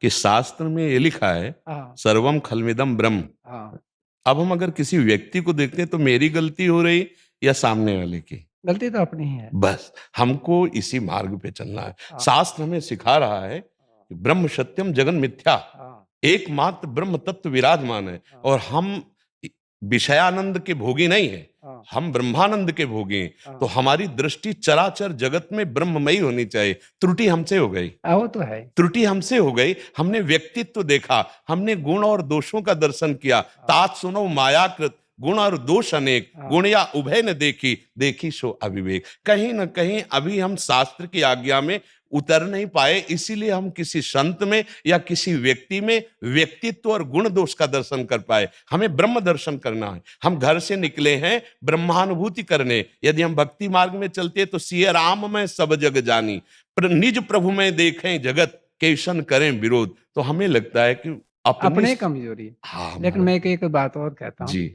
कि शास्त्र में ये लिखा है सर्वम खलमिदम ब्रह्म। अब हम अगर किसी व्यक्ति को देखते हैं तो मेरी गलती हो रही या सामने वाले की? गलती तो अपनी ही है। बस हमको इसी मार्ग पे चलना है। शास्त्र हमें सिखा रहा है कि ब्रह्म सत्यम जगन मिथ्या, एकमात्र ब्रह्म तत्व विराजमान है और हम विषयानंद के भोगी नहीं है, हम ब्रह्मानंद के भोगी हैं। तो हमारी दृष्टि चराचर जगत में ब्रह्ममयी होनी चाहिए। त्रुटि हमसे हो गई, वो तो है, त्रुटि हमसे हो गई। हमने व्यक्तित्व देखा, हमने गुण और दोषों का दर्शन किया। तात सुनो मायाकृत गुण और दोष अनेक, गुण या उभय न देखी, देखी सो अविवेक। कहीं न कहीं अभी हम शास्त्र की आज्ञा में उतर नहीं पाए, इसीलिए हम किसी संत में या किसी व्यक्ति में व्यक्तित्व और गुण दोष का दर्शन कर पाए। हमें ब्रह्म दर्शन करना है। हम घर से निकले हैं ब्रह्मानुभूति करने। यदि हम भक्ति मार्ग में चलते हैं तो सिय राम में सब जग जानी, निज प्रभु में देखें जगत कैसन करें विरोध। तो हमें लगता है कि अपने कमजोरी। हाँ, लेकिन मैं एक बात और कहता हूँ जी,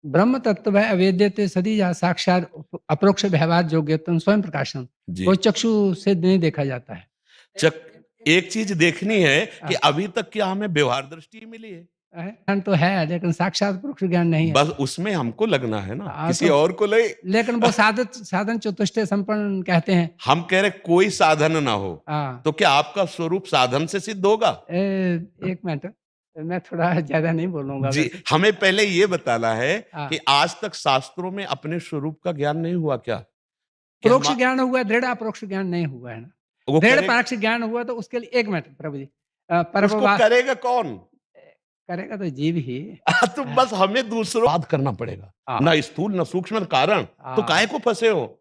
ब्रह्म तत्व है अवेद्यते सदी या साक्षात अप्रोक्ष व्यवहार योग्यतम स्वयं प्रकाशन, वो चक्षु से नहीं देखा जाता है। एक चीज देखनी है कि अभी तक क्या हमें व्यवहार दृष्टि मिली है? ज्ञान तो है लेकिन साक्षात परोक्ष ज्ञान नहीं है। बस उसमें हमको लगना है ना, किसी और को ले। लेकिन वो साधन चतुष्टय संपन्न कहते हैं। हम कह रहे कोई साधन ना हो तो क्या आपका स्वरूप साधन से सिद्ध होगा? एक मिनट, मैं थोड़ा ज्यादा नहीं बोलूंगा जी। हमें पहले ये बताना है कि आज तक शास्त्रों में अपने स्वरूप का ज्ञान नहीं हुआ क्या? परोक्ष ज्ञान हुआ, दृढ़ अपरोक्ष ज्ञान नहीं हुआ है ना। दृढ़ परोक्ष ज्ञान हुआ तो उसके लिए एक मिनट प्रभु जी, उसको करेगा कौन? करेगा तो जीव ही। तो बस हमें दूसरों बात करना पड़ेगा, ना स्थूल न सूक्ष्म कारण। तो काहे को फंसे हो?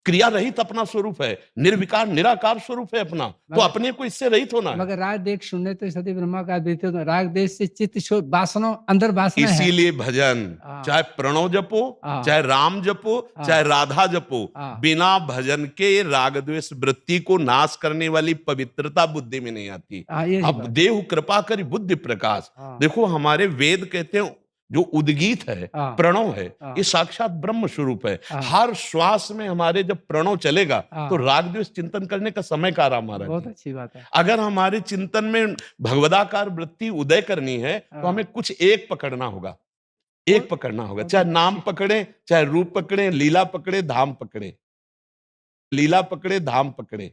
क्रिया रहित अपना स्वरूप है, निर्विकार निराकार स्वरूप है अपना, तो अपने को इससे रहित होना है। मगर राग देख शून्य तो सदी ब्रह्मा का अद्वितीय, राग देश से चित्त वासना अंदर वासना है। इसीलिए भजन चाहे प्रणव जपो, चाहे राम जपो, चाहे राधा जपो, बिना भजन के राग द्वेष वृत्ति को नाश करने वाली पवित्रता बुद्धि में नहीं आती। अब देव कृपा करी बुद्धि प्रकाश। देखो हमारे वेद कहते हैं जो उद्गीत है, प्रणव है, ये साक्षात ब्रह्म स्वरूप है। हर श्वास में हमारे जब प्रणव चलेगा तो राग द्वेष चिंतन करने का समय का आराम आ रहा है। बहुत अच्छी बात है। अगर हमारे चिंतन में भगवदाकार वृत्ति उदय करनी है तो हमें कुछ एक पकड़ना होगा, एक पकड़ना होगा। चाहे नाम पकड़े, चाहे रूप पकड़े, लीला पकड़े, धाम पकड़े, लीला पकड़े, धाम पकड़े,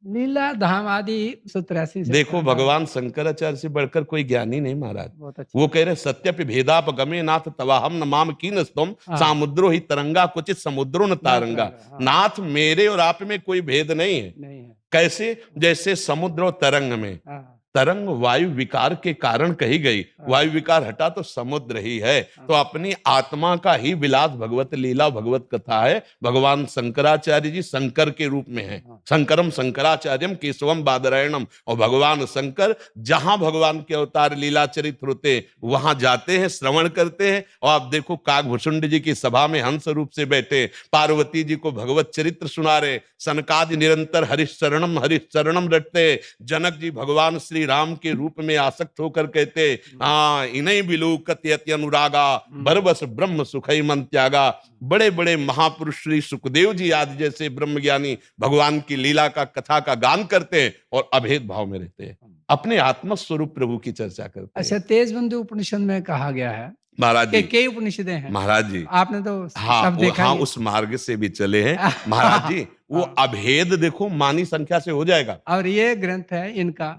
लीला धाम आदि 183। देखो भगवान शंकराचार्य से बढ़कर कोई ज्ञानी नहीं महाराज। वो कह रहे सत्यपि भेदाप गमे नाथ तवाहम न माम कीनस्तम सामुद्रो ही तरंगा कुचित समुद्रो न तारंगा। नाथ मेरे और आप में कोई भेद नहीं है। कैसे? जैसे समुद्र और तरंग में तरंग वायु विकार के कारण कही गई, वायु विकार हटा तो समुद्र ही है। तो अपनी आत्मा का ही विलास भगवत लीला भगवत कथा है। भगवान शंकराचार्य जी शंकर के रूप में है, शंकरम शंकराचार्यम केशवम बादरायणम। और भगवान शंकर जहां भगवान के अवतार लीला चरित्र होते वहां जाते हैं, श्रवण करते हैं। और आप देखो काकभूषुंड जी की सभा में हंस रूप से बैठे पार्वती जी को भगवत चरित्र सुना रहे। सनकादि निरंतर हरिशरणम रटते। जनक जी भगवान श्री राम के रूप में आसक्त होकर कहते इन्हीं बिलूकत यति अनुरागा बरबस ब्रह्म सुखई मन त्यागा। बड़े बड़े महापुरुष श्री सुखदेव जी आदि जैसे ब्रह्मज्ञानी भगवान की लीला का कथा का गान करते हैं और अभेद भाव में रहते हैं, अपने आत्म स्वरूप प्रभु की चर्चा करते हैं। अच्छा, तेजबंधु उपनिषद में कहा गया है महाराज जी, कई उपनिषदें हैं महाराज जी, आपने तो सब देखा। हाँ, उस मार्ग से भी चले हैं महाराज जी। वो अभेद देखो मानी संख्या से हो जाएगा। और ये ग्रंथ है इनका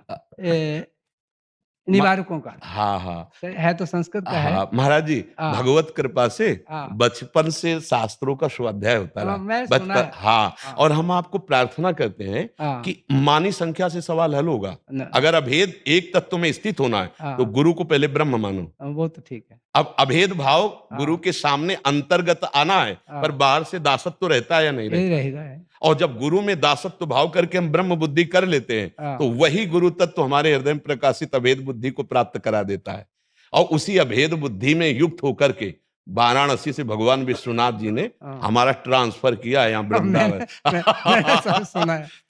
निवारकों का। हाँ है तो संस्कृत का है महाराज जी। भगवत कृपा से बचपन से शास्त्रों का स्वाध्याय होता है बचपन। हाँ, और हम आपको प्रार्थना करते हैं कि मानी संख्या से सवाल हल होगा। अगर अभेद एक तत्व में स्थित होना है तो गुरु को पहले ब्रह्म मानो। वो तो ठीक है। अब अभेद भाव गुरु के सामने अंतर्गत आना है, पर बाहर से दासत्व तो रहता है या नहीं रहेगा। और जब गुरु में दासत्व भाव करके हम ब्रह्म बुद्धि कर लेते हैं तो वही गुरु तत्व हमारे हृदय में प्रकाशित अभेद बुद्धि को प्राप्त करा देता है। और उसी अभेद बुद्धि में युक्त होकर के वाराणसी से भगवान विश्वनाथ जी ने हमारा ट्रांसफर किया है यहाँ वृंदावन।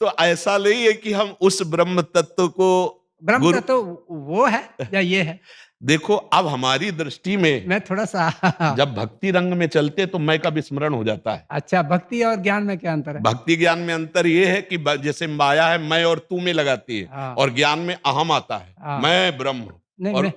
तो ऐसा नहीं है कि हम उस ब्रह्म तत्व को ब्रह्म तत्व वो है या ये है। देखो अब हमारी दृष्टि में मैं थोड़ा सा जब भक्ति रंग में चलते तो मैं का विस्मरण हो जाता है। अच्छा, भक्ति और ज्ञान में क्या अंतर है? भक्ति ज्ञान में अंतर ये है कि जैसे माया है मैं और तू में लगाती है, हाँ। और ज्ञान में अहम आता है, हाँ। मैं ब्रह्म हूं। नहीं, और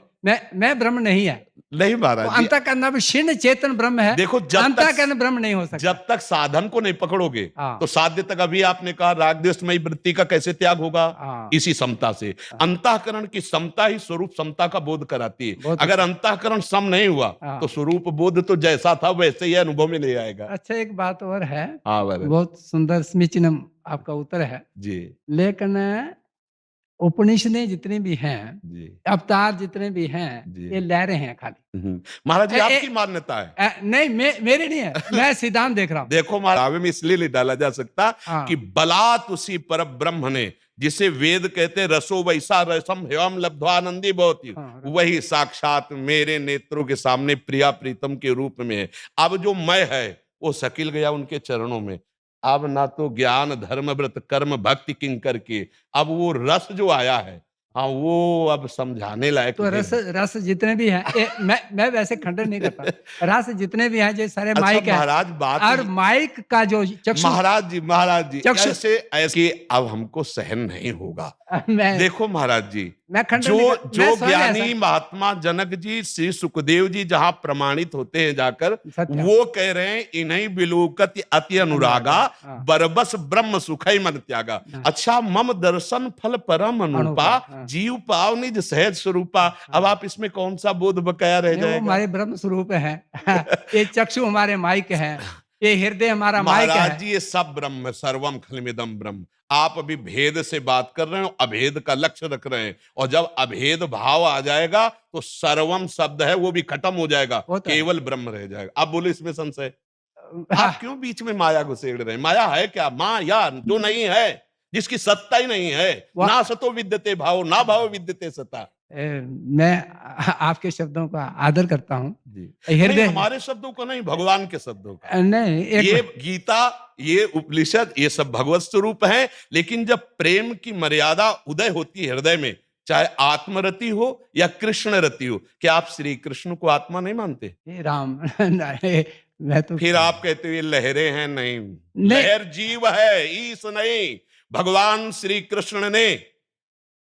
मैं ब्रह्म नहीं है। नहीं महाराज जी, अंतःकरण विशीर्ण चेतन ब्रह्म है। देखो अंतःकरण ब्रह्म नहीं हो सकता। जब तक साधन को नहीं पकड़ोगे हाँ। तो साध्य तक, अभी आपने कहा राग द्वेषमयी वृत्ति का कैसे त्याग होगा? हाँ। इसी समता से। अंतःकरण की समता ही स्वरूप समता का बोध कराती है। अगर अंतःकरण सम नहीं हुआ तो स्वरूप बोध तो जैसा था वैसे ही अनुभव में ले आएगा। अच्छा, एक बात और है। हाँ, बहुत सुंदर समीचीनम आपका उत्तर है जी। लेकिन उपनिषदें जितने भी हैं, अवतार जितने भी हैं, ये लहरें हैं खाली। महाराज जी आपकी मान्यता है? नहीं, मेरी नहीं है। मैं सिद्धांत देख रहा हूँ। देखो महाराज में इसलिए नहीं डाला जा सकता कि बलात् उसी पर ब्रह्म ने, जिसे वेद कहते रसो वैसा रसम हेवम लब्ध्वानंदी भवति, वही साक्षात मेरे नेत्रों के सामने प्रिया प्रीतम के रूप में है। अब जो मैं है वो सकिल गया उनके चरणों में। अब ना तो ज्ञान धर्म व्रत कर्म भक्ति किंकर की, अब वो रस जो आया है, हाँ वो अब समझाने लायक। तो रस जितने भी हैं, मैं वैसे खंडन नहीं करता। रस जितने भी हैं जो सारे माइक है महाराज, बात और माइक का जो चक्षु, महाराज जी ऐसे अब हमको सहन नहीं होगा। देखो महाराज जी, मैं जो ज्ञानी महात्मा जनक जी, श्री सुखदेव जी जहां प्रमाणित होते हैं जाकर, वो कह रहे हैं इन्हीं बिलोकत अति अनुरागा बरबस ब्रह्म सुखई मन त्यागा। अच्छा, मम दर्शन फल परम अनुपा जीव पाव निज सहज स्वरूपा। अब आप इसमें कौन सा बोध बकाया रह जाएगा? हमारे ब्रह्म स्वरूप है। ये चक्षु हमारे माइक है, ये हृदय हमारा माइक है। महाराज जी ये सब ब्रह्म, सर्वम खलमिदम ब्रह्म। आप अभी भेद से बात कर रहे हो, अभेद का लक्ष्य रख रहे हैं, और जब अभेद भाव आ जाएगा तो सर्वम शब्द है वो भी खत्म हो जाएगा, केवल ब्रह्म रह जाएगा। अब बोलो इसमें संशय? आप क्यों बीच में माया घुसेड़ रहे हैं? माया है क्या? माया जो नहीं है, जिसकी सत्ता ही नहीं है। ना सतो विद्यते भाव, ना भाव विद्यते सत्ता। मैं आपके शब्दों का आदर करता हूँ। हृदय हमारे शब्दों को नहीं, भगवान के शब्दों का। नहीं, ये गीता, ये उपनिषद, ये सब भगवत स्वरूप है। लेकिन जब प्रेम की मर्यादा उदय होती है हृदय में, चाहे आत्मरति हो या कृष्ण रति हो, क्या आप श्री कृष्ण को आत्मा नहीं मानते? राम मैं तो फिर आप कहते हो ये लहरें हैं। नहीं, लहर जीव है, ईश नहीं। भगवान श्री कृष्ण ने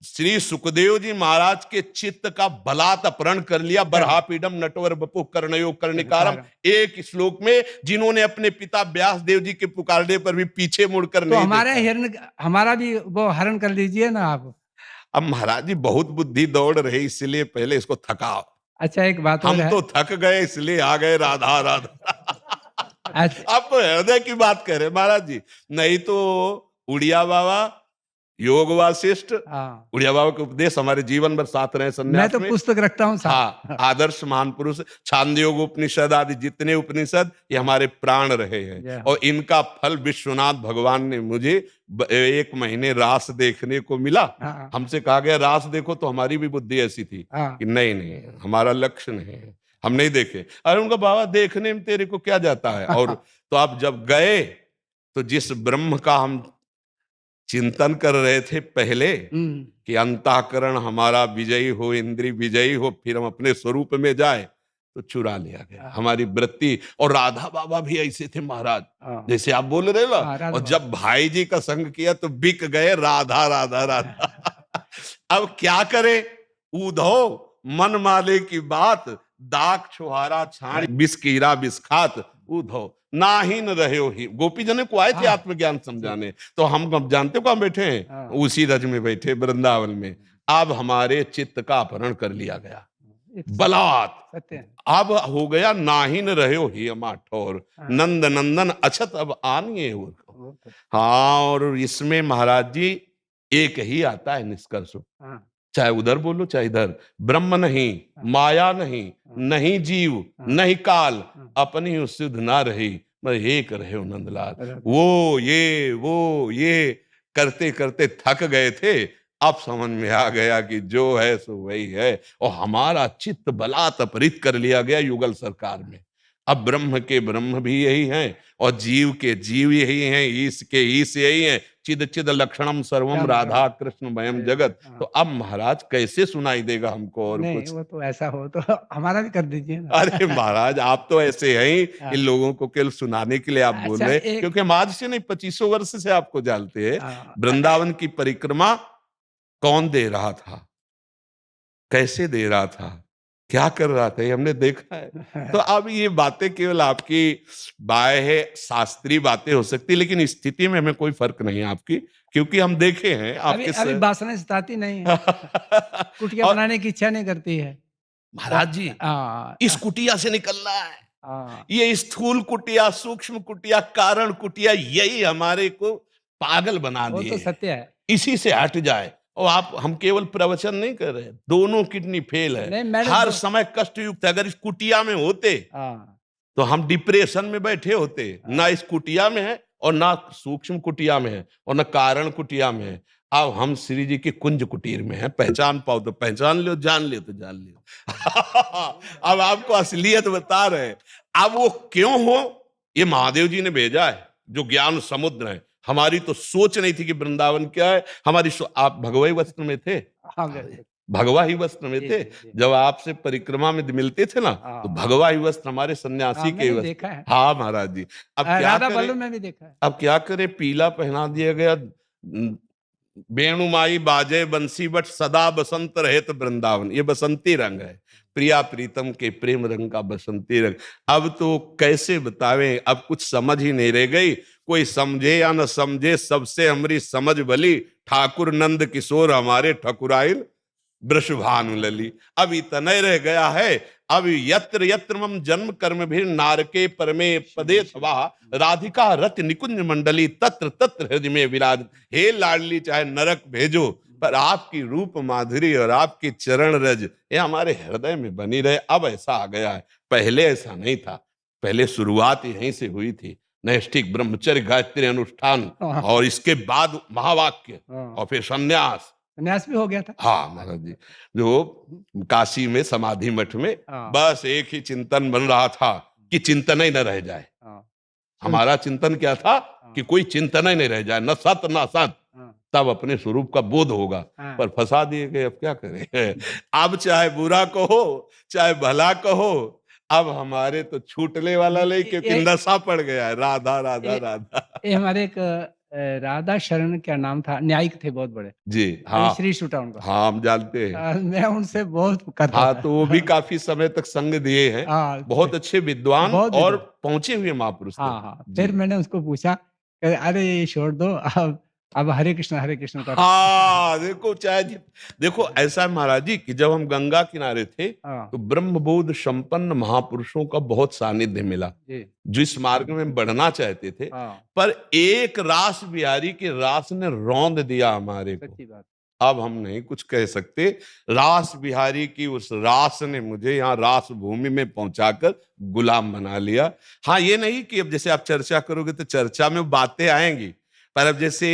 श्री सुखदेव जी महाराज के चित्त का बलात् अपहरण कर लिया। बरहापीडम नटवर बपु कर्णयो कर्णिकारम, एक श्लोक में, जिन्होंने अपने पिता व्यास देव जी के पुकारने पर भी पीछे मुड़कर तो नहीं हमारा भी वो हरण कर लीजिए ना आप। अब महाराज जी बहुत बुद्धि दौड़ रही, इसलिए पहले इसको थकाओ। अच्छा, एक बात हम तो थक गए इसलिए आ गए राधा राधा। अब तो हृदय की बात कर रहे महाराज जी, नहीं तो उड़िया बाबा, योग वासिष्ठ, उड़िया बाबा के उपदेश हमारे जीवन भर साथ रहे संन्यास मैं तो में। पुस्तक रखता हूँ साथ। हाँ, आदर्श महान पुरुष, छांदयोग उपनिषद आदि जितने उपनिषद, ये हमारे प्राण रहे हैं। और इनका फल विश्वनाथ भगवान ने मुझे 1 महीने रास देखने को मिला। हमसे कहा गया रास देखो, तो हमारी भी बुद्धि ऐसी थी कि नहीं हमारा लक्ष्य नहीं है, हम नहीं देखे। अरे उनका बाबा देखने में तेरे को क्या जाता है? और तो आप जब गए तो जिस ब्रह्म का हम चिंतन कर रहे थे पहले कि अंतःकरण हमारा विजयी हो, इंद्रिय विजयी हो, फिर हम अपने स्वरूप में जाए, तो चुरा लिया गया हमारी वृत्ति। और राधा बाबा भी ऐसे थे महाराज, जैसे आप बोल रहे हो। और जब भाई जी का संग किया तो बिक गए, राधा राधा राधा। अब क्या करे? उधो मन माले की बात, दाक छुहारा छाण बिस्कीरा बिस्खात, उधो ना ही न रहे हो ही। गोपी जने को आए थे आत्मज्ञान समझाने, तो हम जानते को हम बैठे हैं उसी रज में बैठे वृंदावन में। अब हमारे चित्त का अपहरण कर लिया गया बलात्। अब हो गया ना ही न रहे हो ही अमा ठोर, नंद नंदन अछत अब आनिए। हाँ, और इसमें महाराज जी एक ही आता है निष्कर्ष, चाहे उधर बोलो चाहे इधर, ब्रह्म नहीं, माया नहीं, नहीं जीव, नहीं काल, अपनी सिद्ध ना रही, मैं एक रहे हो नंदलाल। वो ये करते करते थक गए थे। अब समझ में आ गया कि जो है सो वही है। और हमारा चित्त बलात् अपहृत कर लिया गया युगल सरकार में। अब ब्रह्म के ब्रह्म भी यही हैं और जीव के जीव यही हैं, ईश के ईश यही हैं। चिद चिद लक्षणम सर्वम राधा कृष्ण वयम जगत। तो अब महाराज कैसे सुनाई देगा हमको और नहीं, कुछ? वो तो ऐसा हो तो हमारा भी कर दीजिए ना। अरे महाराज, आप तो ऐसे हैं ही, हाँ। इन लोगों को केवल सुनाने के लिए आप बोल अच्छा, रहे हैं, क्योंकि हम आज से नहीं 2500 वर्ष से आपको जानते हैं। हाँ। वृंदावन की परिक्रमा कौन दे रहा था, कैसे दे रहा था, क्या कर रहा था, ये हमने देखा है। तो अब ये बातें केवल आपकी बाह्य शास्त्रीय बातें हो सकती, लेकिन स्थिति में हमें कोई फर्क नहीं है आपकी, क्योंकि हम देखे हैं अभी आपके वासना सताती नहीं है, कुटिया और बनाने की इच्छा नहीं करती है। महाराज जी, हाँ, इस कुटिया से निकलना है। हाँ, ये स्थूल कुटिया, सूक्ष्म कुटिया, कारण कुटिया, यही हमारे को पागल बना वो दिए तो हैं। सत्य है। इसी से हट जाए। और आप, हम केवल प्रवचन नहीं कर रहे, दोनों किडनी फेल है, नहीं, मैंने हर तो समय कष्ट युक्त है। अगर इस कुटिया में होते हाँ, तो हम डिप्रेशन में बैठे होते। ना इस कुटिया में है और ना सूक्ष्म कुटिया में है और ना कारण कुटिया में है। अब हम श्री जी के कुंज कुटीर में है। पहचान पाओ तो पहचान लो, जान लियो तो जान लियो। अब आपको असलियत बता रहे हैं। अब वो क्यों हो, ये महादेव जी ने भेजा है, जो ज्ञान समुद्र है। हमारी तो सोच नहीं थी कि वृंदावन क्या है। हमारी आप भगवई वस्त्र में थे, हाँ, बिल्कुल। भगवा ही वस्त्र में जी, थे। जी, जी। जब आपसे परिक्रमा में मिलते थे ना, तो हाँ, भगवा ही वस्त्र हमारे सन्यासी हाँ, के मैंने वस्त्र। देखा है। हाँ महाराज जी, अब क्या राधा करें, बल्लभ में भी देखा है। अब क्या करें, पीला पहना दिया गया। वेणुमाई बाजे बंसी बट सदा बसंत रहित वृंदावन, ये बसंती रंग है। प्रिया प्रीतम के प्रेम रंग का बसंती रंग। अब तो कैसे बतावें, अब कुछ समझ ही नहीं रह गई। कोई समझे या न समझे, सबसे हमारी समझ भली। ठाकुर नंद किशोर हमारे ठकुराइन वृषभानु लली। अब इतना रह गया है। अब यत्र यत्र मम जन्म कर्म भी नारके परमे पदे थवा राधिका रति निकुंज मंडली तत्र तत्र हृदय में विराज। हे लाडली, चाहे नरक भेजो, पर आपकी रूप माधुरी और आपकी चरण रज ये हमारे हृदय में बनी रहे। अब ऐसा आ गया है, पहले ऐसा नहीं था। पहले शुरुआत यहीं से हुई थी। नैष्ठिक ब्रह्मचर्य गायत्री अनुष्ठान, और इसके बाद महावाक्य, और फिर संन्यास। संन्यास भी हो गया था। हाँ महाराज जी, जो काशी में समाधि मठ में बस एक ही चिंतन बन रहा था कि चिंतन ही न रह जाए। हमारा चिंतन क्या था कि कोई चिंतन ही नहीं रह जाए, न सत न असत, तब अपने स्वरूप का बोध होगा। पर फंसा दिए गए, अब क्या करें। अब चाहे बुरा कहो चाहे भला कहो, अब हमारे तो छूटने वाला नहीं, क्योंकि नशा पड़ गया है। राधा राधा राधा। ये हमारे एक राधा शरण क्या नाम था, न्यायिक थे बहुत बड़े जी हाँ, श्री सूटा उनका। हाँ हम जानते हैं। मैं उनसे बहुत करता हाँ, था। तो वो भी काफी समय तक संग दिए हैं। बहुत अच्छे विद्वान और पहुंचे हुए महापुरुष थे। हाँ, फिर मैंने उसको पूछा, अरे ये छोड़ दो, अब हरे कृष्ण कर। हाँ देखो, चाहे देखो ऐसा है महाराज जी कि जब हम गंगा किनारे थे, तो ब्रह्मबोध संपन्न महापुरुषों का बहुत सानिध्य मिला, जो इस मार्ग में बढ़ना चाहते थे। पर एक रास बिहारी के रास ने रौंद दिया हमारे को। अब हम नहीं कुछ कह सकते। रास बिहारी की उस रास ने मुझे यहाँ रास भूमि में पहुंचाकर गुलाम बना लिया। हाँ, ये नहीं कि अब जैसे आप चर्चा करोगे तो चर्चा में बातें आएंगी, पर अब जैसे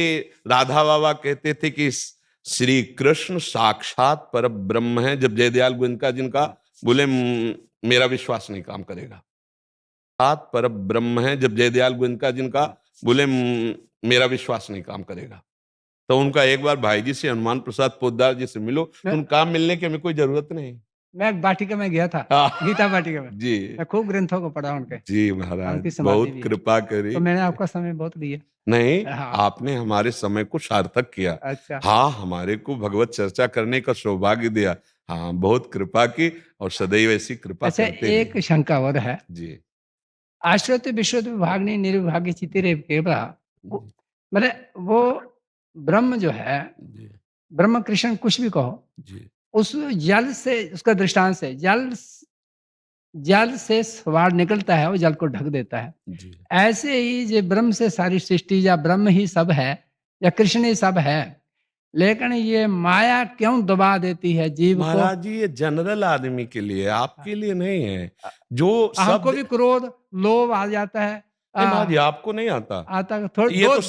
राधा बाबा कहते थे कि श्री कृष्ण साक्षात पर ब्रह्म है। जब जयदयाल गोयनका जिनका बोले मेरा विश्वास नहीं काम करेगा, सात पर ब्रह्म है। जब जयदयाल गोयनका जिनका बोले मेरा विश्वास नहीं काम करेगा, तो उनका एक बार भाई जी से, हनुमान प्रसाद पोद्दार जी से मिलो, तो उनका मिलने की हमें कोई जरूरत नहीं। मैं वाटिका में गया था, गीता वाटिका में जी, मैं खूब ग्रंथों को पढ़ा उनके। जी महाराज, बहुत कृपा करी। तो मैंने आपका समय बहुत लिया। नहीं, आपने हमारे समय को सार्थक किया। अच्छा। हाँ, हमारे को भगवत चर्चा करने का सौभाग्य दिया। हाँ, बहुत कृपा की और सदैव ऐसी कृपा करते रहिए। एक शंका और है जी। आश्रित विश्व विभागनी निर्विभागी चितिरे केवला, मतलब वो ब्रह्म जो है, ब्रह्म कृष्ण कुछ भी कहो, उस जल से, उसका दृष्टांत से जल से सवार निकलता है, वो जल को ढक देता है। ऐसे ही जो ब्रह्म से सारी सृष्टि, या ब्रह्म ही सब है या कृष्ण ही सब है, लेकिन ये माया क्यों दबा देती है जीव को। महाराज जी, ये जनरल आदमी के लिए, आपके लिए नहीं है। जो हमको भी क्रोध लोभ आ जाता है, नहीं महाराज जी, आपको नहीं आता। आता थोड़ा ये तो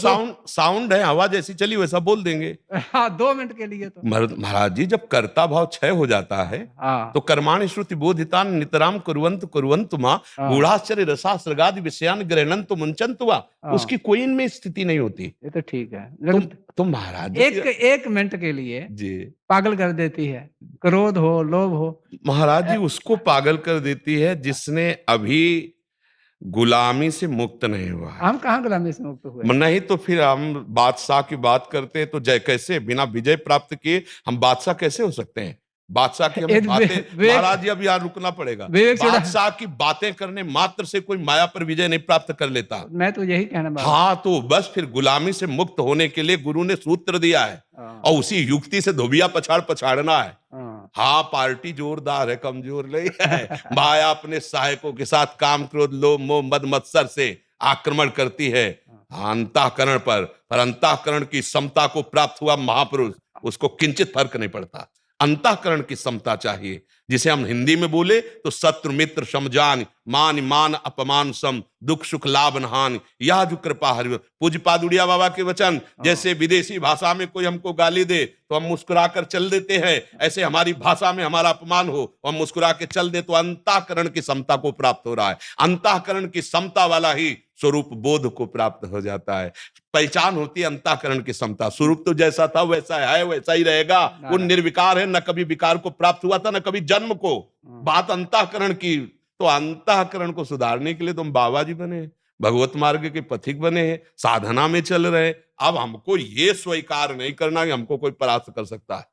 साउंड है, हवा जैसी चली वैसा बोल देंगे। हाँ 2 मिनट के लिए तो महाराज जी, जब कर्ता भाव क्षय हो जाता है हाँ तो कर्माणि श्रुति बोधितान नितराम कुर्वन्तु कुर्वन्तु मां गूढ़ाश्चर्य रसास्रगादि विषयान गृह्णन्तु मुञ्चन्तु वा, उसकी कोई इनमें स्थिति नहीं होती। ये तो ठीक है, लेकिन तुम महाराज एक मिनट के लिए जी पागल कर देती है, क्रोध हो लोभ हो। महाराज जी, उसको पागल कर देती है जिसने अभी गुलामी से मुक्त नहीं हुआ है। हम कहाँ गुलामी से मुक्त हुए? नहीं तो फिर हम बादशाह की बात करते हैं तो जय कैसे बिना विजय प्राप्त किए हम बादशाह कैसे हो सकते हैं? बादशाह की हमें बातें, महाराज जी अब यहाँ रुकना पड़ेगा। बादशाह की बातें करने मात्र से कोई माया पर विजय नहीं प्राप्त कर लेता। मैं तो यही कहना। हाँ, तो बस फिर गुलामी से मुक्त होने के लिए गुरु ने सूत्र दिया है और उसी युक्ति से धोबिया पछाड़ना है। हाँ, पार्टी जोरदार है, कमजोर नहीं है। माया अपने सहायकों के साथ काम क्रोध लोभ मोह मद मत्सर से आक्रमण करती है अंतःकरण पर अंतःकरण की समता को प्राप्त हुआ महापुरुष, उसको किंचित फर्क नहीं पड़ता। अंतःकरण की समता चाहिए, जिसे हम हिंदी में बोले तो शत्रु मित्र समजान, मान अपमान सम, दुख सुख लाभ नहान, यह जो कृपा हरि। पूज्य पादुड़िया बाबा के वचन, जैसे विदेशी भाषा में कोई हमको गाली दे तो हम मुस्कुराकर चल देते हैं, ऐसे हमारी भाषा में हमारा अपमान हो हम मुस्कुरा के चल दे, तो अंतःकरण की समता को प्राप्त हो रहा है। अंतःकरण की समता वाला ही स्वरूप बोध को प्राप्त हो जाता है। पहचान होती है अंतःकरण की समता। स्वरूप तो जैसा था वैसा है, वैसा ही रहेगा। वो निर्विकार है, न कभी विकार को प्राप्त हुआ था न कभी जन्म को। बात अंतःकरण की, तो अंतःकरण को सुधारने के लिए तुम बाबा जी बने, भगवत मार्ग के पथिक बने हैं, साधना में चल रहे। अब हमको ये स्वीकार नहीं करना कि हमको कोई परास्त कर सकता है,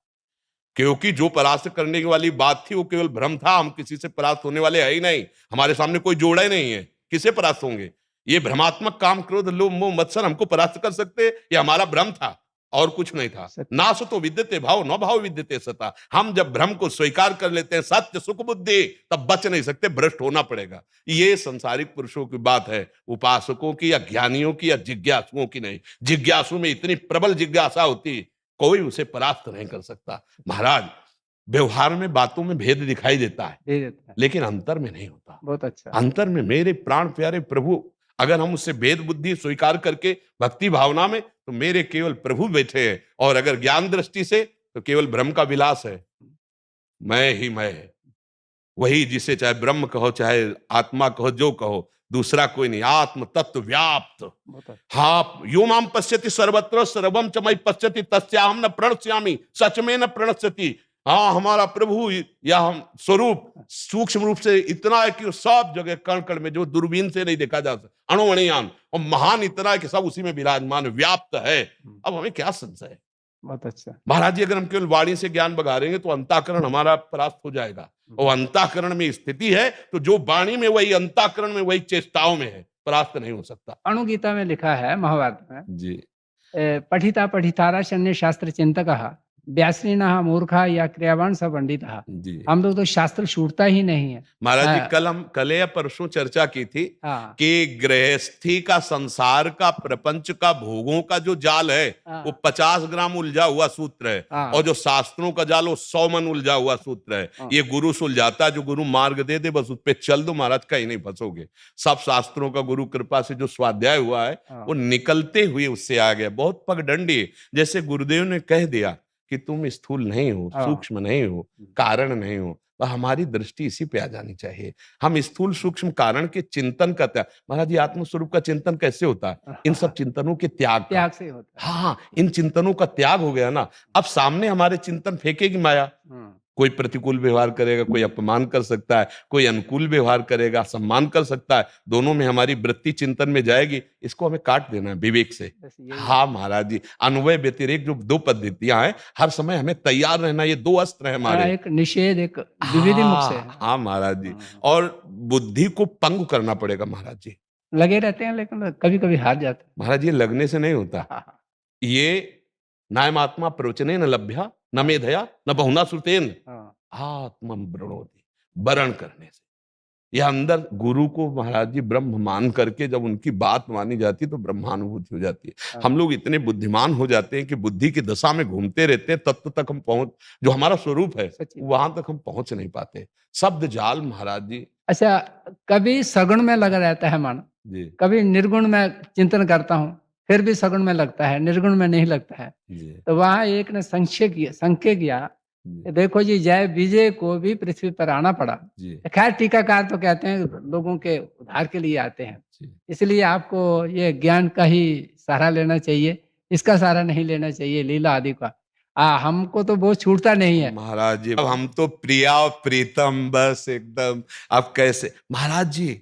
क्योंकि जो परास्त करने की वाली बात थी वो केवल भ्रम था। हम किसी से परास्त होने वाले है ही नहीं, हमारे सामने कोई जोड़ा ही नहीं है, किसे परास्त होंगे? ये भ्रमात्मक काम क्रोध लोभ मोह मत्सर हमको परास्त कर सकते? ये हमारा भ्रम था और कुछ नहीं था। ना सो तो विद्यते भाव न भाव विद्यते सता। हम जब भ्रम को स्वीकार कर लेते हैं, सत्य सुख बुद्धि, तब बच नहीं सकते, भ्रष्ट होना पड़ेगा। ये संसारिक पुरुषों की बात है, उपासकों की या ज्ञानियों की या जिज्ञासुओं की नहीं। जिज्ञासु में इतनी प्रबल जिज्ञासा होती, कोई उसे परास्त नहीं कर सकता। महाराज, व्यवहार में बातों में भेद दिखाई देता है, लेकिन अंतर में नहीं होता। बहुत अच्छा। अंतर में मेरे प्राण प्यारे प्रभु, अगर हम उससे भेद बुद्धि स्वीकार करके भक्ति भावना में, तो मेरे केवल प्रभु बैठे हैं, और अगर ज्ञान दृष्टि से तो केवल ब्रह्म का विलास है। मैं ही मैं, वही जिसे चाहे ब्रह्म कहो चाहे आत्मा कहो, जो कहो, दूसरा कोई नहीं। आत्म तत्व व्याप्त। हाँ, यो माम पश्यति सर्वत्र सर्वम च मयि पश्यति तस्याहं न प्रणश्यामि सच में न प्रणश्यति। हाँ, हमारा प्रभु या हम स्वरूप सूक्ष्म रूप से इतना है कि सब जगह कण कण में, जो दूरबीन से नहीं देखा जा सकता, अणुअणियान, और महान इतना है कि सब उसी में विराजमान व्याप्त है। अब हमें क्या संशय है? बहुत अच्छा महाराज जी, अगर हम केवल वाणी से ज्ञान बघारेंगे तो अंतःकरण हमारा परास्त हो जाएगा, और अंतःकरण में स्थिति है तो जो वाणी में वही अंतःकरण में वही चेष्टाओं में है, परास्त नहीं हो सकता। अणुगीता में लिखा है, महाभारत में जी, पठिता पठितारा शन्य शास्त्र चिंतक व्यासनीना मूर्खा या क्रियावान स पंडित। हम लोग तो शास्त्र छूटता ही नहीं है। महाराज जी, कल या परसों चर्चा की थी कि गृहस्थी का, संसार का, प्रपंच का, भोगों का जो जाल है वो 50 ग्राम उलझा हुआ सूत्र है, और जो शास्त्रों का जाल वो 100 मन उलझा हुआ सूत्र है। ये गुरु सुलझाता है, जो गुरु मार्ग दे दे बस उस पर चल दो महाराज, कहीं नहीं फंसोगे। सब शास्त्रों का गुरु कृपा से जो स्वाध्याय हुआ है वो निकलते हुए उससे आ गया। बहुत पगडंडी, जैसे गुरुदेव ने कह दिया कि तुम स्थूल नहीं हो, सूक्ष्म नहीं हो, कारण नहीं हो, तो हमारी दृष्टि इसी पे आ जानी चाहिए। हम स्थूल सूक्ष्म कारण के चिंतन का त्याग, महाराज जी, आत्मस्वरूप का चिंतन कैसे होता है? इन सब चिंतनों के त्याग से होता है। हाँ, इन चिंतनों का त्याग हो गया ना, अब सामने हमारे चिंतन फेंकेगी माया। कोई प्रतिकूल व्यवहार करेगा, कोई अपमान कर सकता है, कोई अनुकूल व्यवहार करेगा, सम्मान कर सकता है, दोनों में हमारी वृत्ति चिंतन में जाएगी। इसको हमें काट देना है विवेक से। हाँ महाराज जी, अन्वय व्यतिरेक जो 2 पद्धतियां हैं, हर समय हमें तैयार रहना, ये 2 अस्त्र है हमारे। एक निषेध, एक विविधि मुख से। हाँ महाराज जी, और बुद्धि को पंग करना पड़ेगा महाराज जी। लगे रहते हैं लेकिन कभी कभी हार जाते हैं महाराज जी। लगने से नहीं होता। ये नायमात्मा प्रवचने न लभ्या न मेधया न बहुना श्रुतेन आत्मं ब्रणोति, वरण करने से। यह अंदर गुरु को महाराज जी ब्रह्म मान करके जब उनकी बात मानी जाती है तो ब्रह्मानुभूति हो जाती है। हम लोग इतने बुद्धिमान हो जाते हैं कि बुद्धि की दशा में घूमते रहते हैं, तत्व तक हम पहुंच, जो हमारा स्वरूप है वहां तक हम पहुंच नहीं पाते। शब्द जाल महाराज जी। अच्छा, कभी सगुण में लगा रहता है मन, जी कभी निर्गुण में चिंतन करता हूँ, फिर भी सगुण में लगता है, निर्गुण में नहीं लगता है। जी तो वहाँ एक ने संख्य किया जी कि देखो जी, जय विजय को भी पृथ्वी पर आना पड़ा। जी खैर टीकाकार तो कहते हैं लोगों के उद्धार के लिए आते हैं, जी इसलिए आपको ये ज्ञान का ही सहारा लेना चाहिए, इसका सहारा नहीं लेना चाहिए लीला आदि का। हमको तो वो छूटता नहीं है। महाराज जी, अब हम तो प्रिया और प्रीतम बस एकदम। अब कैसे महाराज जी,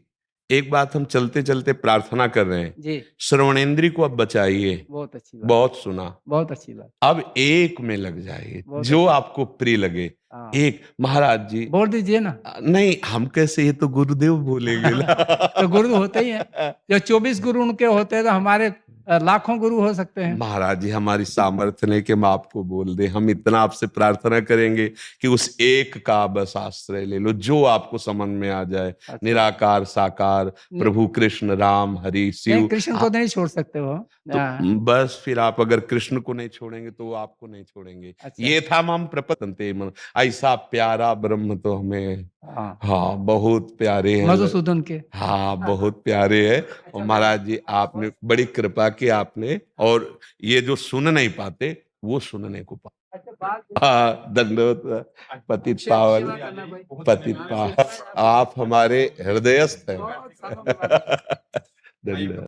एक बात हम चलते चलते प्रार्थना कर रहे हैं, जी, श्रवणेंद्री को अब बचाइए। बहुत अच्छी बात, बहुत सुना, बहुत अच्छी बात, अब एक में लग जाइए बहुत जो अच्छी। आपको प्रिय लगे। हाँ, एक महाराज जी, बोल दीजिए ना। नहीं हम कैसे, ये तो गुरुदेव बोलेंगे ना। तो गुरु होते ही हैं, जो 24 गुरु उनके होते हैं तो हमारे लाखों गुरु हो सकते हैं। महाराज जी, हमारी सामर्थ्य नहीं कि हम आपको बोल दे, हम इतना आपसे प्रार्थना करेंगे कि उस एक का बस आश्रय ले लो जो आपको समझ में आ जाए। अच्छा। निराकार साकार प्रभु कृष्ण राम हरि नहीं, शिव। कृष्ण को नहीं छोड़ सकते हो। तो बस फिर आप अगर कृष्ण को नहीं छोड़ेंगे तो वो आपको नहीं छोड़ेंगे। अच्छा। ये था हम प्रपतंते मन, ऐसा प्यारा ब्रह्म तो हमें, हाँ, हाँ बहुत प्यारे हैं। मधुसूदन के। हाँ बहुत प्यारे है। और महाराज जी आपने बड़ी कृपा की आपने, और ये जो सुन नहीं पाते वो सुनने को पा। हाँ दंडवत पतित पावन, पतित पावन, आप हमारे हृदयस्थ हैं। धन्यवाद।